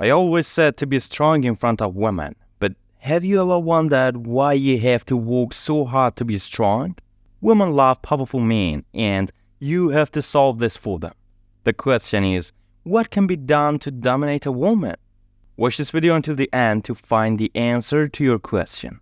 I always said to be strong in front of women, but have you ever wondered why you have to work so hard to be strong? Women love powerful men, and you have to solve this for them. The question is, what can be done to dominate a woman? Watch this video until the end to find the answer to your question.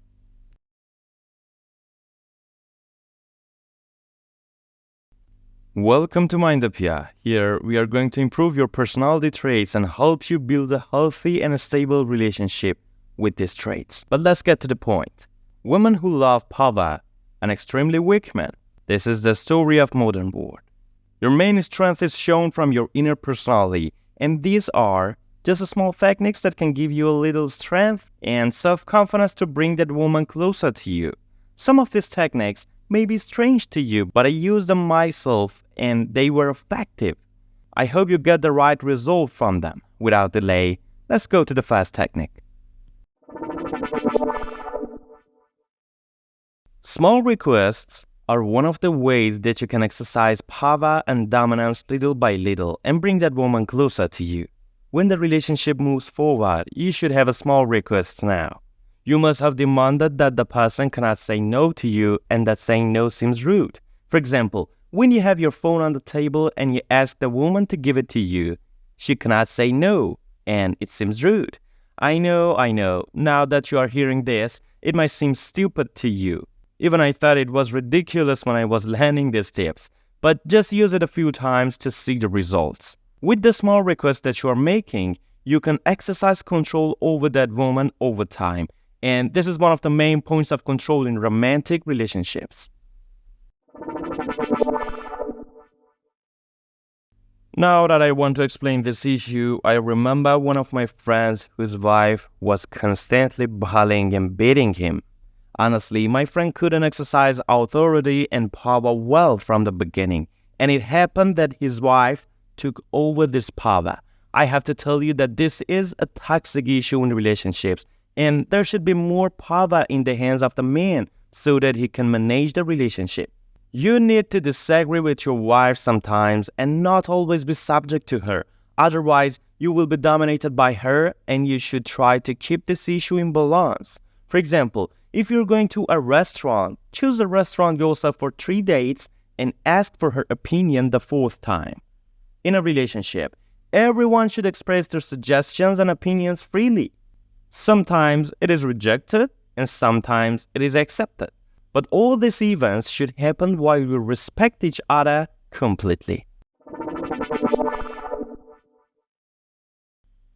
Welcome to Mindopia. Here, we are going to improve your personality traits and help you build a healthy and a stable relationship with these traits. But let's get to the point. Women who love power and extremely weak men. This is the story of modern world. Your main strength is shown from your inner personality, and these are just small techniques that can give you a little strength and self-confidence to bring that woman closer to you. Some of these techniques may be strange to you, but I used them myself and they were effective. I hope you get the right result from them. Without delay, let's go to the first technique. Small requests are one of the ways that you can exercise power and dominance little by little and bring that woman closer to you. When the relationship moves forward, you should have a small request now. You must have demanded that the person cannot say no to you and that saying no seems rude. For example, when you have your phone on the table and you ask the woman to give it to you, she cannot say no and it seems rude. I know. Now that you are hearing this, it might seem stupid to you. Even I thought it was ridiculous when I was learning these tips, but just use it a few times to see the results. With the small request that you are making, you can exercise control over that woman over time. And this is one of the main points of control in romantic relationships. Now that I want to explain this issue, I remember one of my friends whose wife was constantly bullying and beating him. Honestly, my friend couldn't exercise authority and power well from the beginning, and it happened that his wife took over this power. I have to tell you that this is a toxic issue in relationships, and there should be more power in the hands of the man so that he can manage the relationship. You need to disagree with your wife sometimes and not always be subject to her. Otherwise, you will be dominated by her, and you should try to keep this issue in balance. For example, if you're going to a restaurant, choose a restaurant yourself for 3 dates and ask for her opinion the 4th time. In a relationship, everyone should express their suggestions and opinions freely. Sometimes it is rejected and sometimes it is accepted. But all these events should happen while we respect each other completely.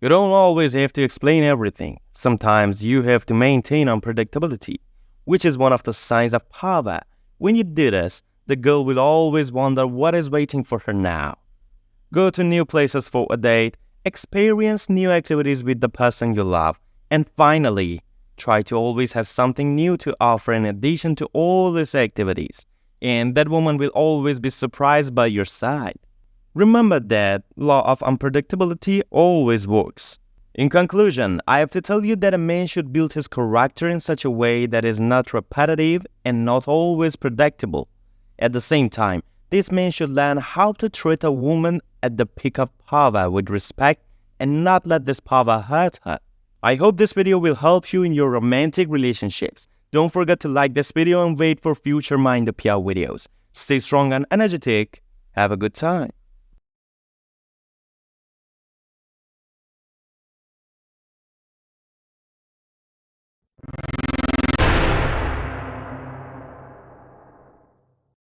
You don't always have to explain everything. Sometimes you have to maintain unpredictability, which is one of the signs of power. When you do this, the girl will always wonder what is waiting for her now. Go to new places for a date, experience new activities with the person you love, and finally, try to always have something new to offer in addition to all these activities. And that woman will always be surprised by your side. Remember that law of unpredictability always works. In conclusion, I have to tell you that a man should build his character in such a way that is not repetitive and not always predictable. At the same time, this man should learn how to treat a woman at the peak of power with respect and not let this power hurt her. I hope this video will help you in your romantic relationships. Don't forget to like this video and wait for future Mindopia videos. Stay strong and energetic. Have a good time.